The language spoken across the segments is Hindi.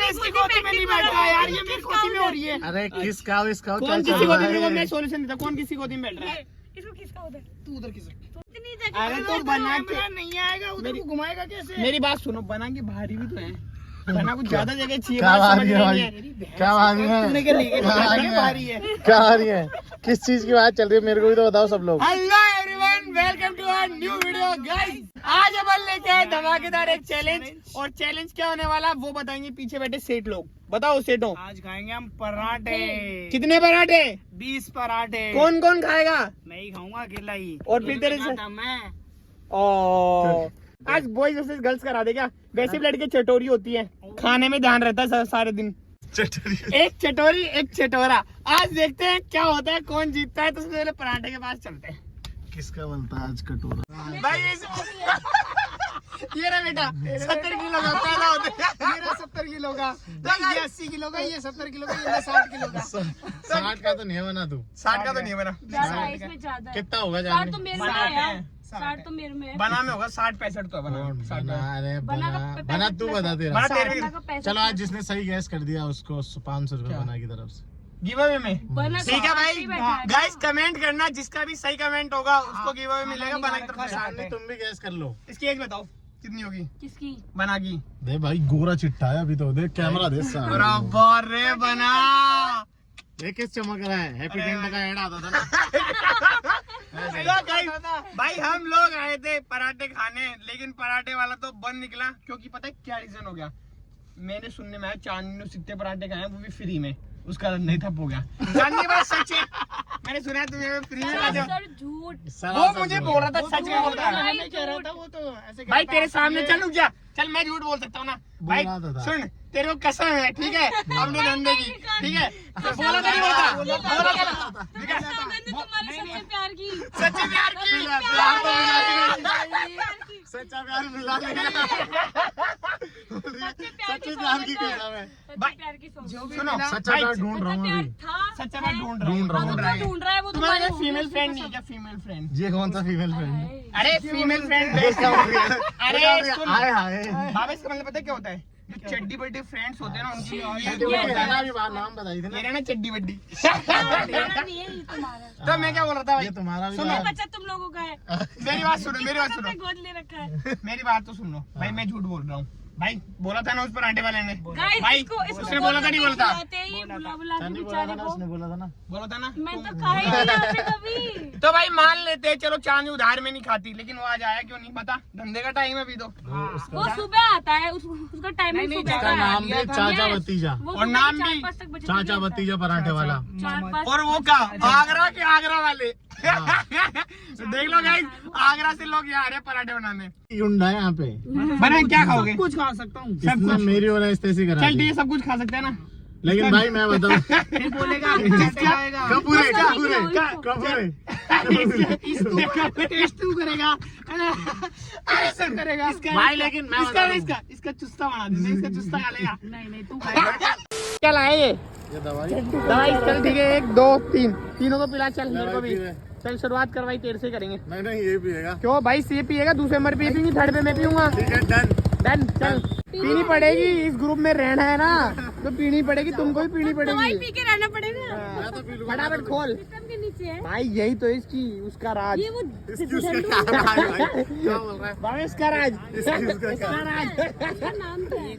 इसकी गोदी में नहीं बैठ रहा यार, ये मेरी गोदी में हो रही है। अरे किसका इसका कौन किसी गोदी में, मैं सॉल्यूशन देता, कौन किसी गोदी में बैठ रहा है? इसको किसका उधर? तू उधर किसका? अरे तो बना के नहीं आएगा उधर, को घुमाएगा कैसे? मेरी बात सुनो, बना के भारी भी तो है, बना कुछ ज्यादा जगह चाहिए। क्या भारी है भाई, क्या भारी है, तूने क्या लिए भारी है, क्या भारी है, किस चीज की बात चल रही है, मेरे को भी तो बताओ सब लोग। Hello everyone, welcome to our new video guys. आज अपन लेके आए धमाकेदार एक चैलेंज, और चैलेंज क्या होने वाला वो बताएंगे पीछे बैठे सेठ लोग। बताओ सेठों। आज खाएंगे हम पराठे। कितने पराठे? 20 पराठे। कौन कौन खाएगा? मैं ही खाऊंगा अकेला ही। और फिर तेरे से मैं आज बॉयज वर्सेस गर्ल्स करा दे क्या? वैसे भी लड़के चटोरी होती है, खाने में ध्यान रहता है सारे दिन। एक चटोरी एक चटोरा। आज देखते हैं क्या होता है, कौन जीतता है। तो सबसे पहले पराठे के पास चलते हैं। किसका बनता है आज कटोरा? भाई ये रहा बेटा 70 किलो का पहला होता है, मेरा 70 किलो का, ये 80 किलो का, ये 70 किलो का, ये 60 किलो का। 60 का तो नहीं है बना तू, 60 का तो नहीं है मेरा। कितना होगा जान? तो मेरे में है, 60 तो मेरे में। बना में होगा 60-65 तो है बना। अरे बना तू बता तेरा। तेरे चलो आज जिसने सही गैस कर दिया उसको 500 रुपए बना की तरफ से गिव अवे में। ठीक है भाई, गाइस कमेंट करना, जिसका भी सही कमेंट होगा उसको गिव अवे मिलेगा बना की तरफ से। तुम भी गैस कर लो। इसकी एज बताओ कितनी होगी? किसकी? बना की। दे भाई गोरा चिट्टा है अभी तो, देख कैमरा दे बराबर रे बना। देख किस चमक रहा है, हैप्पी डेंट का ऐड आता था ना। भाई हम लोग आए थे पराठे खाने, लेकिन पराठे वाला तो बंद निकला, क्योंकि पता है क्या रीजन हो गया? मैंने सुनने में आया चांदनी ने सित्ते पराठे खाए, वो भी फ्री में, उसका नहीं ठप हो गया। चांदनी बात सच है, मैंने सुना है तुम्हें फ्री में खाते हो। सर झूठ। वो मुझे बोल रहा था सच में बोलता है। मैं कह रहा था वो तो ऐसे भाई तेरे सामने चल रुक जा, चल मैं झूठ बोल सकता हूँ ना भाई। सुन तेरे को कसम है, ठीक है, अपने धंधे की, ठीक है, तो बोला तो नहीं बोलता, बोला क्या? ठीक है, तुम्हारे प्यार की, सच्चे प्यार की, सच्चा प्यार मिला सच्चे प्यार की कसम है प्यार की सोच। सुनो सच्चा प्यार ढूंढ रहा हूँ अभी, सच्चा प्यार ढूंढ रहा है वो। तुम्हारा फीमेल फ्रेंड नहीं क्या? Female friend? ये कौन सा फीमेल फ्रेंड? अरे फीमेल फ्रेंड अरे हाय हाय बाबा, इसका मतलब पता है क्या होता है? जो चड्डी बड्डी फ्रेंड्स होते हैं ना उनकी नाम बताई थी मेरा ना चड्डी बड्डी। नहीं है ये तुम्हारा। तो मैं क्या बोल रहा था भाई? ये तुम्हारा भी ये बच्चा तुम लोगों का है। मेरी बात सुनो, मेरी बात सुनो, गोद ले रखा है। मेरी बात तो सुन लो भाई, मैं झूठ बोल रहा हूँ भाई। बोला था ना उस पराठे वाले ने गाइस, भाई, इसको उसने बोला था नहीं बोला था? बुला के बेचारे को। उसने बोला था ना, बोला था ना? मैं तो खाई नहीं यहाँ पे कभी। तो भाई मान लेते हैं, चलो चांदी उधार में नहीं खाती, लेकिन वो आज आया क्यों नहीं पता? धंधे का टाइम है अभी तो। वो सुबह आता है, उसका टाइमिंग सुबह उसका का नाम भी चाचा भतीजा, और नाम भी चाचा भतीजा पराठे वाला। और वो का आगरा के आगरा वाले। देख लो गाइस, आगरा से लोग यहाँ आ रहे हैं पराठे बनाने। युंडा है यहाँ पे। बना क्या खाओगे? कुछ खा सकता हूँ, सब कुछ। मेरी और ऐसी करा चल ठीक है, सब कुछ खा सकते हैं ना, लेकिन भाई मैं बताऊँ बोलेगा कपूरे कपूरे कपूरे टेस्ट तू करेगा, सब करेगा भाई, लेकिन मैं इसका चुस्ता बना देंगे, इसका चुस्ता खा लेगा। नहीं तू खाएगा। क्या लाए ये दवाई दवाई? चल ठीक है, 1 2 3 तीनों को पिला। चल मेरे को भी चल, शुरुआत करवाई तेरे से करेंगे। नहीं ये पिएगा। क्यों भाई? से पिएगा, दूसरे नंबर पे पीएंगे, थर्ड पे मैं पीऊंगा। ठीक है डन डन। चल पीनी पड़ेगी, इस ग्रुप में रहना है ना तो पीनी पड़ेगी, तुमको भी पीनी दवाई पड़ेगी। पी के रहना पड़ेगा। मैं तो पी लूंगा। फटाफट खोल सिस्टम के नीचे है भाई, यही तो इसकी उसका राज। ये वो क्या बोल रहा है भाई इसका राज, इसका राज। नाम क्या है?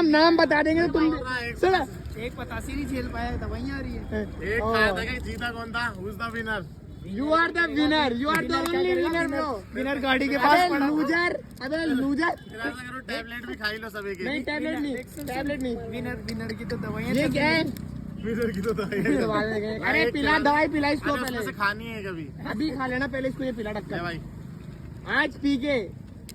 नाम बता देंगे तो तुम सुनो। एक पतासी नहीं झेल पाया, दवाइयाँ आ रही है। एक खाया था कि जीता कौन था? Who's the winner? You are the winner, you are the only winner bro. Winner गाड़ी के पास अबे पड़ा। लूजर, अबे लूजर। ऐसा करो टैबलेट भी खा ही लो सभी के। नहीं टैबलेट नहीं, टैबलेट नहीं। विनर की तो दवाइयाँ ये क्या है? विनर की तो दवाई। अरे पिला, दवाई पिला इसको उसमें पहले। से खानी है कभी। अभी खा लेना, पहले इसको ये पिला ले टक्कर। भाई आज पी के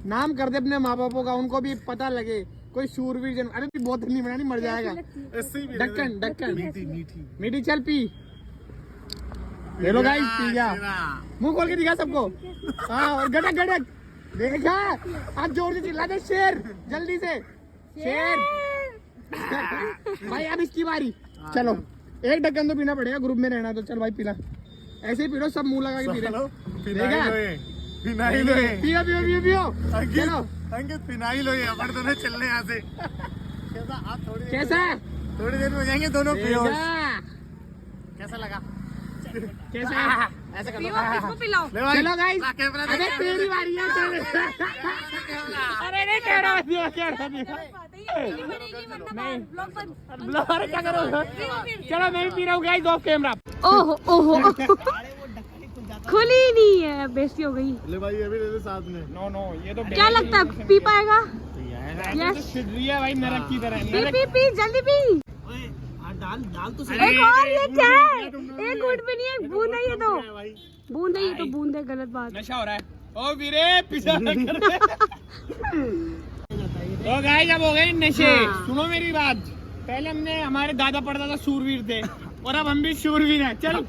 नाम कर दे अपने माँ बापों का, उनको भी पता लगे कोई शूरवीर जन। अरे बोतल नहीं बनानी, मर जाएगा। ऐसे ही ढक्कन ढक्कन मीठी मीठी मीठी। चल पी, ले लो गाइस, पी गया। मुंह खोल के दिखा सबको। हाँ, और गटक गटक देखा। आप जोर से चिल्ला दे, शेर जल्दी से, शेर। भाई अब इसकी बारी। चलो एक ढक्कन तो पीना पड़ेगा, ग्रुप में रहना तो। चल भाई पिला, ऐसे ही पी लो, सब मुंह लगा के पी लो। फिनाइल पियो पियो पियो पियो। चलो अंकित फिनाइल हो, अपन दोनों चलने यहाँ से। कैसा आप कैसा थोड़ी देर में हो जाएंगे दोनों बेहोश। कैसा कैसा लगा? कैसा ऐसे कर पियो, इसको पिलाओ। चलो गाइस, अरे तेरी बारी है। चल। अरे नहीं कह रहा दियो, कह रहा दियो। ये बनेगी वरना बाहर ब्लॉग बंद। ब्लॉगर क्या करो? चलो मैं भी पी रहा हूँ गाइस ऑफ कैमरा। ओहो ओहो खुली ही नहीं है, बेइज्जती हो गई। ले भाई ये भी ले ले साथ में। नो नो, ये तो क्या लगता है पी पाएगा? यस रही है भाई, नरक की तरह। पी पी पी जल्दी पी। डाल तो सही। एक और, ये क्या है? एक घूंट भी नहीं है, एक बूंद है ये तो। बूंद है ये तो, बूंद है, गलत बात। नशा हो रहा है। ओ वीरे पिज़्ज़ा तो गाइस अब हो गए नशे। हाँ। सुनो मेरी बात, पहले हमने हमारे दादा पढ़ता था शूरवीर थे, और अब हम भी शूरवीर हैं। चल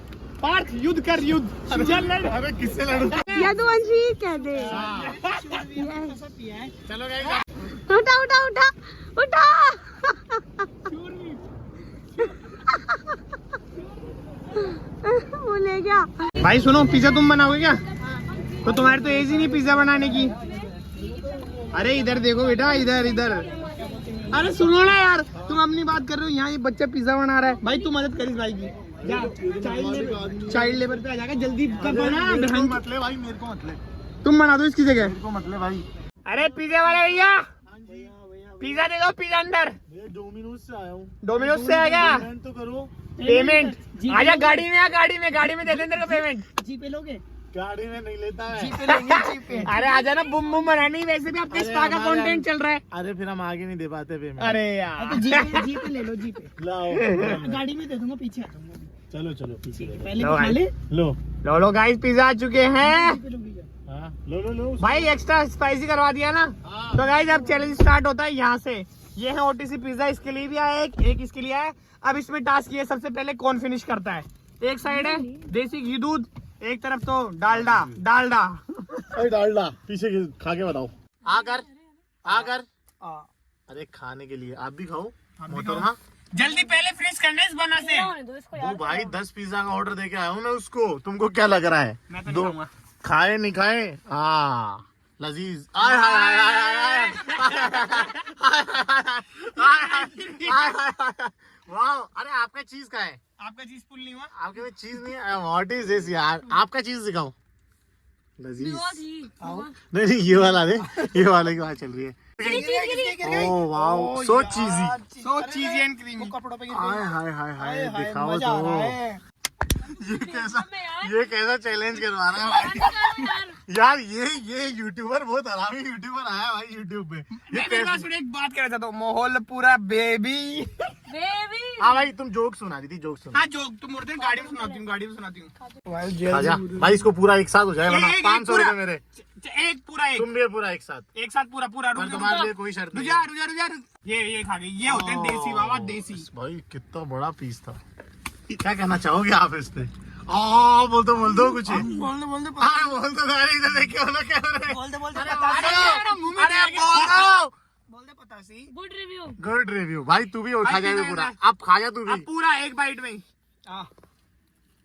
पार्थ, युद्ध कर, युद्ध चल लड़। अरे किससे लड़ू? यदुवंशी कह दे। चलो गाइस, उठा उठा उठा उठा। वो ले गया। भाई सुनो, पिज़्ज़ा तुम बनाओगे क्या? तो तुम्हारे तो एज ही नहीं पिज़्ज़ा बनाने की। अरे इधर देखो बेटा, इधर इधर। अरे सुनो ना यार, तुम अपनी बात कर रहे हो, यहाँ ये बच्चा पिज़्ज़ा बना रहा है। भाई तू मदद करिस भाई की। जा, चाइल्ड लेबर पे आ जाएगा, जल्दी कर बना। मत ले भाई, मेरे को मत ले, तुम बना दो इसकी जगह। मेरे को मत ले भाई। अरे पिज़्ज़ा वाले भैया, पिज़्ज़ा दे दो, पिज़्ज़ा अंदर। मैं डोमिनोज से आया हूँ। डोमिनोज से आएगा। पेमेंट तो करो। पेमेंट आजा, गाड़ी में आ, गाड़ी में दे दे तेरे को पेमेंट। जी पे लोगे? गाड़ी में नहीं लेता है। जी पे लेंगे, जी पे। अरे आजा ना, बुम बुम बनानी। वैसे भी आपके अरे स्पा का हमारे कंटेंट चल रहा है। अरे फिर हम आगे नहीं दे पाते पेमेंट। अरे तो यार, जी पे ले लो, जी पे। लाओ गाड़ी में दे दूंगा, पीछे आ जाऊंगा। चलो चलो पीछे ले पहले लो तो खा भाई। ले। लो लो गाइस, पिज़्ज़ा आ चुके हैं। जी पे लो भैया। हाँ लो भाई एक्स्ट्रा स्पाइसी करवा दिया ना। तो गाइस अब चैलेंज स्टार्ट होता है यहाँ से। ये है ओटीसी पिज़्ज़ा, इसके लिए भी आया एक इसके लिए आया। अब इसमें टास्क ये, सबसे पहले कौन फिनिश करता है। एक साइड है देसी घी दूध, एक तरफ तो डालडा। अरे डालडा पीछे खा के बताओ। आकर अरे खाने के लिए आप भी खाओ मोहतरमा। जल्दी पहले फिनिश करना है इस बना से। वो भाई 10 पिज्जा का ऑर्डर देके आया हूँ मैं उसको, तुमको क्या लग रहा है? मैं तो दो नहीं खाऊंगा। खाए नहीं खाए? हाँ लजीज। आय हाय हाय हाय हाय हाय। वाह, अरे आपका चीज का है? आपका चीज पुल नहीं हुआ? आपके में चीज नहीं है? व्हाट इज दिस यार? आपका चीज दिखाओ। लजीज नहीं, ये वाला दे, ये वाले की बात चल रही है। ओह वाह, सो चीजी, सो चीजी एंड क्रीमी। कपड़ों पे हाय हाय हाय हाय, दिखाओ मजा आ रहा तो। है। ये कैसा चैलेंज करवा रहा है भाई? यार ये यूट्यूबर बहुत हरामी यूट्यूबर आया भाई यूट्यूब पे। ये कैसे? एक बात कहना चाहता हूँ, माहौल पूरा बेबी। हाँ भाई, तुम जोक सुना रही थी, जोक सुना। हाँ जो तुम बोलते गाड़ी में सुनाती हूँ। खाजा भाई, इसको पूरा एक साथ हो जाए वरना 500 रुपए मेरे। एक पूरा एक तुम भी पूरा एक साथ। एक साथ पूरा पर तुम्हारे लिए कोई शर्त नहीं रुजा रुजा। ये खा गई। ये होते हैं देसी बाबा, देसी। भाई कितना बड़ा पीस था। क्या कहना चाहोगे आप इस पे? बोल दो कुछ। बोल दो हाँ बोल दो, इधर देखिए वाला कैमरा। बोल दे बोल दे पतासी। Good review. गुड रिव्यू भाई, तू भी उठा जाएगा पूरा। अब खा जा तू भी पूरा एक बाइट में।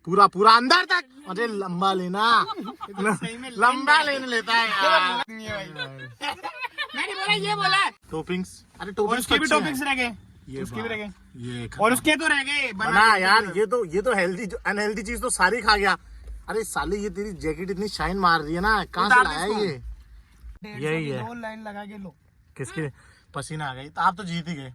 पूरा अंदर तक। अरे लंबा लेना, लंबा लेने लेता है यार। मैंने बोला, ये बोला। टॉपिंग्स, अरे और टॉपिंग्स उसके भी टॉपिक्स रह गए, ये उसके भी रह गए, ये और उसके तो रह गए। बना यार, ये तो हेल्दी, अनहेल्दी चीज तो सारी खा गया। अरे साले, ये तेरी जैकेट इतनी शाइन मार रही है ना, कहाँ से लाया ये? यही है। 2 लाइन लगा के लो। किसके? पसीना आ गई। तो आप तो जीत ही गए।